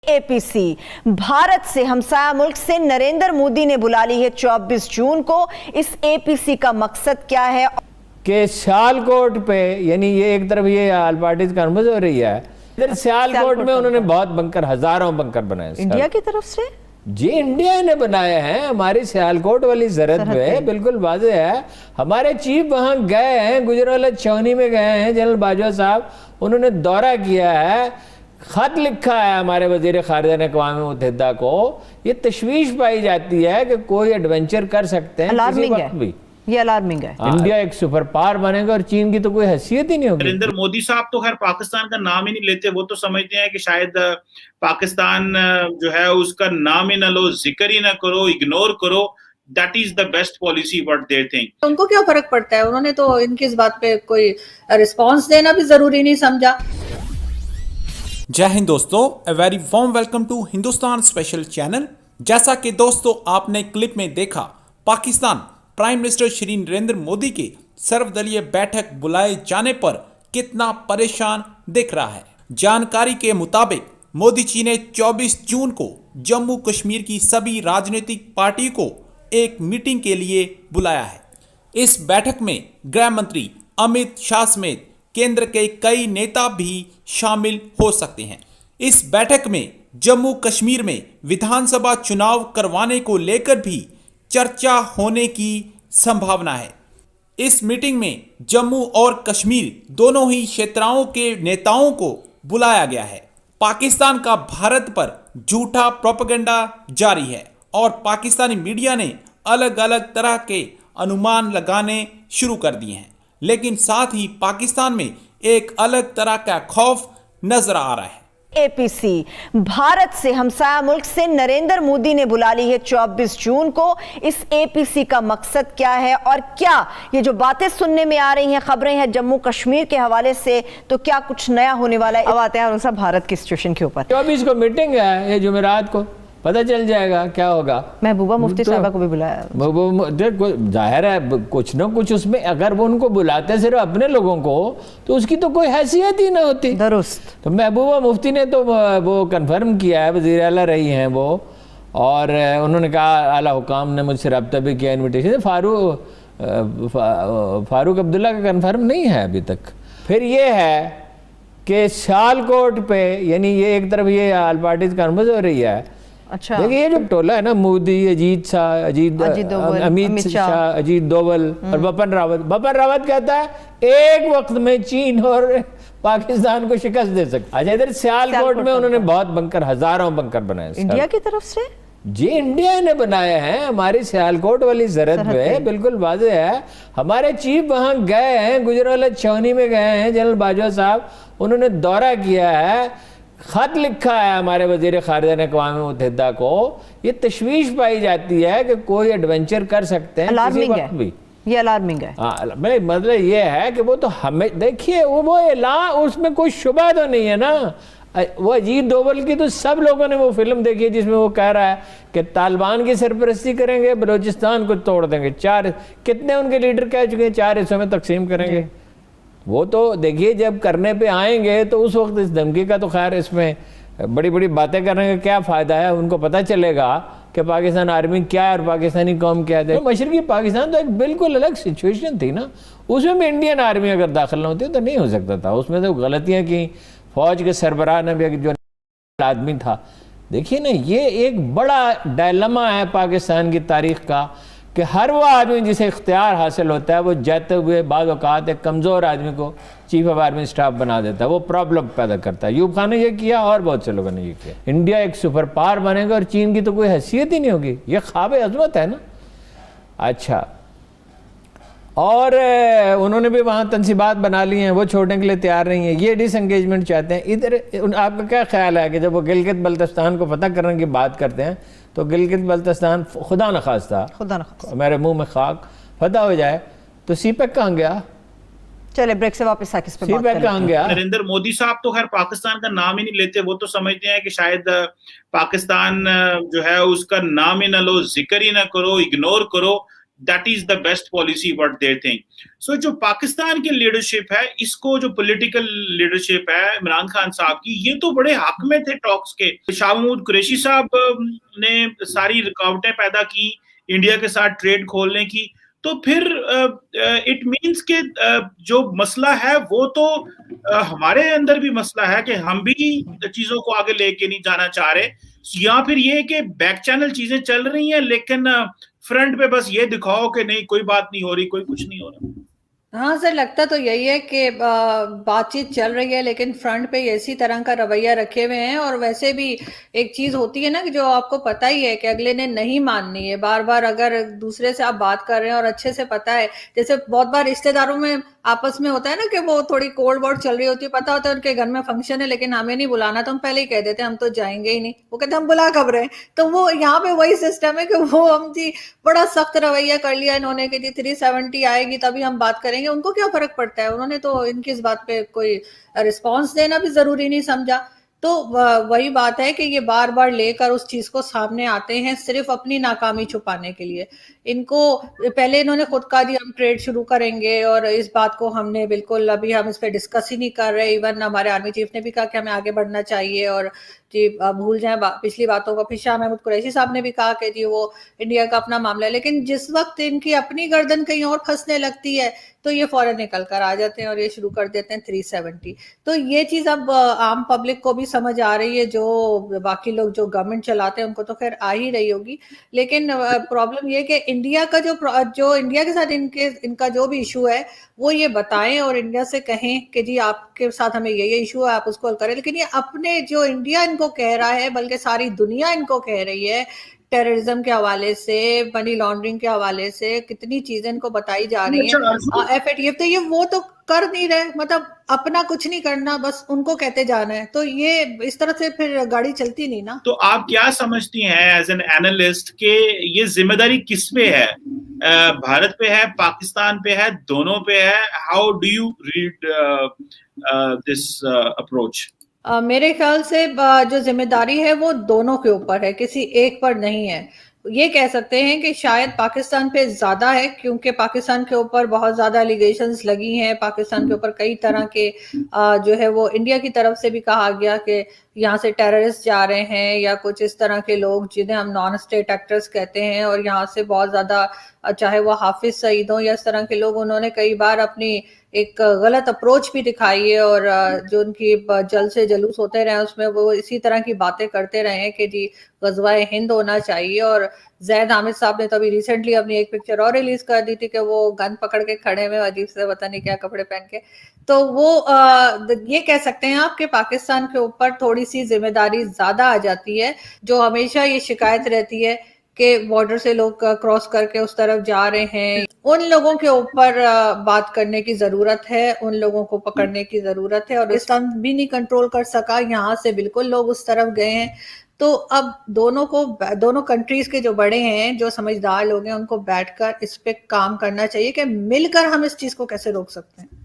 APC Bharat से हमसाया मुल्क से नरेंद्र मोदी ने बुला ली है 24 जून को। इस एपीसी का मकसद क्या है कि सियालकोट पे, यानी ये एक तरफ ये ऑल पार्टीज कॉन्फ्रेंस हो रही है, इधर सियालकोट में उन्होंने बहुत बंकर, हजारों बंकर बनाए इंडिया की तरफ से। जी इंडिया ने बनाए हैं, हमारी सियालकोट वाली सरहद पे बिल्कुल वाज़ेह है। हमारे चीफ वहाँ गए हैं, गुजरात छावनी में गए हैं, जनरल बाजवा साहब, उन्होंने दौरा किया है, खत लिखा है हमारे वजीर खारजा ने अक़वाम मुत्तहिदा को। ये तशवीश पाई जाती है कि कोई एडवेंचर कर सकते हैं किसी वक्त भी। ये अलार्मिंग है। इंडिया एक सुपर पावर बनेगा और चीन की तो कोई हैसियत ही नहीं होगी। नरेंद्र मोदी साहब तो खैर पाकिस्तान का नाम ही नहीं लेते, वो तो समझते हैं कि शायद पाकिस्तान जो है उसका नाम ही ना लो, जिक्र ही ना करो, इग्नोर करो। That is the best policy what they think. उनको क्या फर्क पड़ता है, उन्होंने तो इनकी इस बात पे कोई रिस्पॉन्स देना भी जरूरी नहीं समझा। जय हिंद दोस्तों, a very warm welcome to Hindustan special channel. जैसा कि दोस्तों आपने क्लिप में देखा, पाकिस्तान प्राइम मिनिस्टर श्री नरेंद्र मोदी के सर्वदलीय बैठक बुलाए जाने पर कितना परेशान दिख रहा है। जानकारी के मुताबिक मोदी जी ने 24 जून को जम्मू कश्मीर की सभी राजनीतिक पार्टी को एक मीटिंग के लिए बुलाया है। इस बैठक में गृह मंत्री अमित शाह समेत केंद्र के कई नेता भी शामिल हो सकते हैं। इस बैठक में जम्मू कश्मीर में विधानसभा चुनाव करवाने को लेकर भी चर्चा होने की संभावना है। इस मीटिंग में जम्मू और कश्मीर दोनों ही क्षेत्रों के नेताओं को बुलाया गया है। पाकिस्तान का भारत पर झूठा प्रोपेगेंडा जारी है और पाकिस्तानी मीडिया ने अलग अलग तरह के अनुमान लगाने शुरू कर दिए हैं, लेकिन साथ ही पाकिस्तान में एक अलग तरह का खौफ नजर आ रहा है। एपीसी भारत से हमसाया मुल्क से नरेंद्र मोदी ने बुला ली है 24 जून को। इस एपीसी का मकसद क्या है और क्या ये जो बातें सुनने में आ रही हैं, खबरें हैं जम्मू कश्मीर के हवाले से, तो क्या कुछ नया होने वाला है? अब आते हैं और भारत की सिचुएशन के ऊपर। 24 को मीटिंग है, ये जुमेरात को पता चल जाएगा क्या होगा। महबूबा मुफ्ती साहबा को भी बुलाया। जाहिर है कुछ ना कुछ उसमें, अगर वो उनको बुलाते सिर्फ अपने लोगों को तो उसकी तो कोई हैसियत ही ना होती। दुरुस्त। तो महबूबा मुफ्ती ने तो वो कंफर्म किया है, वज़ीर आला रही हैं वो, और उन्होंने कहा आला हुकाम ने मुझसे रब्ता भी किया, इन्विटेशन। फारूक अब्दुल्ला का कंफर्म नहीं है अभी तक। फिर ये है कि सियालकोट पे, यानी ये एक तरफ ये ऑल पार्टीज कॉन्फ्रेंस हो रही है। अच्छा, देखिए ये जो टोला है ना, मोदी, अजीत शाह, अमित शाह, अजीत दोवल और बपन रावत कहता है एक वक्त में चीन और पाकिस्तान को शिकस्त दे सकता। अच्छा, इधर सियालकोट में उन्होंने बहुत बंकर, हजारों बंकर बनाए इंडिया की तरफ से। जी इंडिया ने बनाए हैं, हमारी सियालकोट वाली सरहद पे बिल्कुल वाज़ेह है। हमारे चीफ वहाँ गए हैं, गुजरात छावनी में गए हैं, जनरल बाजवा साहब, उन्होंने दौरा किया है, खत लिखा है हमारे वजीर खारजा ने अक़वाम मुत्तहिदा को। ये तशवीश पाई जाती है कि कोई एडवेंचर कर सकते हैं किसी वक्त भी। ये अलार्मिंग है। मतलब ये है कि वो तो हमें, देखिए वो एलान, उसमें कोई शुबा तो नहीं है ना। वो अजीत दोवल की तो सब लोगों ने वो फिल्म देखी है जिसमें वो कह रहा है कि तालिबान की सरपरस्ती करेंगे, बलूचिस्तान को तोड़ देंगे, कितने उनके लीडर कह चुके हैं 4 हिस्सों में तकसीम करेंगे। वो तो देखिए जब करने पे आएंगे तो उस वक्त इस धमकी का तो खैर, इसमें बड़ी बड़ी बातें करने का क्या फ़ायदा है। उनको पता चलेगा कि पाकिस्तान आर्मी क्या है और पाकिस्तानी कौम क्या है। मशरकी पाकिस्तान तो एक बिल्कुल अलग सिचुएशन थी ना, उसमें भी इंडियन आर्मी अगर दाखिल ना होती तो नहीं हो सकता था। उसमें तो गलतियाँ की, फौज के सरबराह ने भी जो आदमी था। देखिए ना, ये एक बड़ा डायलमा है पाकिस्तान की तारीख का कि हर वो आदमी जिसे इख्तियार हासिल होता है वो जाते हुए बाद औकात एक कमज़ोर आदमी को चीफ ऑफ आर्मी स्टाफ बना देता है, वो प्रॉब्लम पैदा करता है। यूब खान ने ये किया और बहुत से लोगों ने ये किया। इंडिया एक सुपर पावर बनेगा और चीन की तो कोई हैसियत ही नहीं होगी। ये ख्वाब अज़मत है ना। अच्छा, और उन्होंने भी वहाँ तनसीबात बना ली हैं, वो छोड़ने के लिए तैयार नहीं है, ये डिसंगेजमेंट चाहते हैं। इधर आपका क्या ख्याल है कि जब वो गिलगित बल्तिस्तान को फतह करने की बात करते हैं तो गिलगित बल्तिस्तान खुदा न खास्ता मेरे मुंह में खाक फतह हो जाए तो सीपैक कहाँ गया? चले ब्रेक से वापस आके इस पे बात करेंगे। नरेंद्र मोदी साहब तो खैर पाकिस्तान का नाम ही नहीं लेते, वो तो समझते हैं कि शायद पाकिस्तान जो है उसका नाम ही ना लो, जिक्र ही ना करो, इग्नोर करो। that is the best policy what they think. So जो पाकिस्तान की लीडरशिप है, इसको जो पॉलिटिकल लीडरशिप है इमरान खान साहब की, ये तो बड़े हक में थे टॉक्स के। शाह महमूद कुरैशी साहब ने सारी रुकावटें पैदा की इंडिया के साथ ट्रेड खोलने की, तो फिर इट मीन्स कि जो मसला है वो तो हमारे अंदर भी मसला है कि हम भी चीजों को आगे लेके नहीं जाना चाह रहे, या फिर ये कि बैक चैनल चीजें चल रही हैं लेकिन फ्रंट पे बस ये दिखाओ कि नहीं कोई बात नहीं हो रही, कोई कुछ नहीं हो रहा। हाँ सर, लगता तो यही है कि बातचीत चल रही है लेकिन फ्रंट पे इसी तरह का रवैया रखे हुए हैं। और वैसे भी एक चीज होती है ना कि जो आपको पता ही है कि अगले ने नहीं माननी है, बार बार अगर दूसरे से आप बात कर रहे हैं और अच्छे से पता है, जैसे बहुत बार रिश्तेदारों में आपस में होता है ना कि वो थोड़ी कोल्ड वॉर चल रही होती है, पता होता है उनके घर में फंक्शन है लेकिन हमें नहीं बुलाना, तो हम पहले ही कह देते हैं हम तो जाएंगे ही नहीं, वो कहते हम बुला कब रहे हैं। तो वो यहाँ पे वही सिस्टम है कि वो हम जी बड़ा सख्त रवैया कर लिया इन्होंने कि जी 370 आएगी तभी हम बात करेंगे। उनको क्या फर्क पड़ता है, उन्होंने तो इनकी इस बात पे कोई रिस्पॉन्स देना भी जरूरी नहीं समझा। तो वही बात है कि ये बार बार लेकर उस चीज को सामने आते हैं सिर्फ अपनी नाकामी छुपाने के लिए। इनको पहले इन्होंने खुद कहा जी हम ट्रेड शुरू करेंगे, और इस बात को हमने बिल्कुल अभी हम इस पे डिस्कस ही नहीं कर रहे। इवन हमारे आर्मी चीफ ने भी कहा कि हमें आगे बढ़ना चाहिए और जी भूल जाएं पिछली बातों को। फिर शाह महमूद कुरैशी साहब ने भी कहा कि जी वो इंडिया का अपना मामला है, लेकिन जिस वक्त इनकी अपनी गर्दन कहीं और फंसने लगती है तो ये फौरन निकल कर आ जाते हैं और ये शुरू कर देते हैं 370। तो ये चीज अब आम पब्लिक को भी समझ आ रही है, जो बाकी लोग जो गवर्नमेंट चलाते हैं उनको तो खैर आ ही रही होगी। लेकिन प्रॉब्लम ये कि इंडिया का जो इंडिया के साथ इनका जो भी इशू है वो ये बताएं और इंडिया से कहें कि जी आपके साथ हमें ये इशू है, आप उसको हल करें। लेकिन ये अपने जो इंडिया इनको कह रहा है, बल्कि सारी दुनिया इनको कह रही है, टेररिज्म के हवाले से, मनी लॉन्ड्रिंग के हवाले से कितनी चीजें इनको बताई जा रही हैं, एफएटीएफ, तो ये वो तो कर नहीं रहे, मतलब अपना कुछ नहीं करना, बस उनको कहते जाना है। तो ये इस तरह से फिर गाड़ी चलती नहीं ना। तो आप क्या समझती हैं एज एन एनालिस्ट कि ये जिम्मेदारी किस पे है? भारत पे है, पाकिस्तान पे है, दोनों पे है? How do you read this approach? मेरे ख्याल से जो जिम्मेदारी है वो दोनों के ऊपर है, किसी एक पर नहीं है। ये कह सकते हैं कि शायद पाकिस्तान पे ज्यादा है क्योंकि पाकिस्तान के ऊपर बहुत ज्यादा एलिगेशंस लगी हैं, पाकिस्तान के ऊपर कई तरह के जो है वो इंडिया की तरफ से भी कहा गया कि यहाँ से टेररिस्ट जा रहे हैं या कुछ इस तरह के लोग जिन्हें हम नॉन स्टेट एक्टर्स कहते हैं, और यहाँ से बहुत ज्यादा चाहे वो हाफिज सईद हो या इस तरह के लोग, उन्होंने कई बार अपनी एक गलत अप्रोच भी दिखाई है और जो उनकी जल से जलूस होते रहे उसमें वो इसी तरह की बातें करते रहे हैं कि जी गजवाए हिंद होना चाहिए। और जैद हामिद साहब ने तो अभी रिसेंटली अपनी एक पिक्चर और रिलीज कर दी थी कि वो गन पकड़ के खड़े हुए अजीब से पता नहीं क्या कपड़े पहन के। तो वो ये कह सकते हैं आप कि पाकिस्तान के ऊपर थोड़ी सी जिम्मेदारी ज्यादा आ जाती है। जो हमेशा ये शिकायत रहती है कि बॉर्डर से लोग क्रॉस करके उस तरफ जा रहे हैं, उन लोगों के ऊपर बात करने की जरूरत है, उन लोगों को पकड़ने की जरूरत है। और पाकिस्तान भी नहीं कंट्रोल कर सका, यहाँ से बिल्कुल लोग उस तरफ गए हैं। तो अब दोनों कंट्रीज के जो बड़े हैं, जो समझदार लोग हैं, उनको बैठकर इस पे काम करना चाहिए कि मिलकर हम इस चीज को कैसे रोक सकते हैं।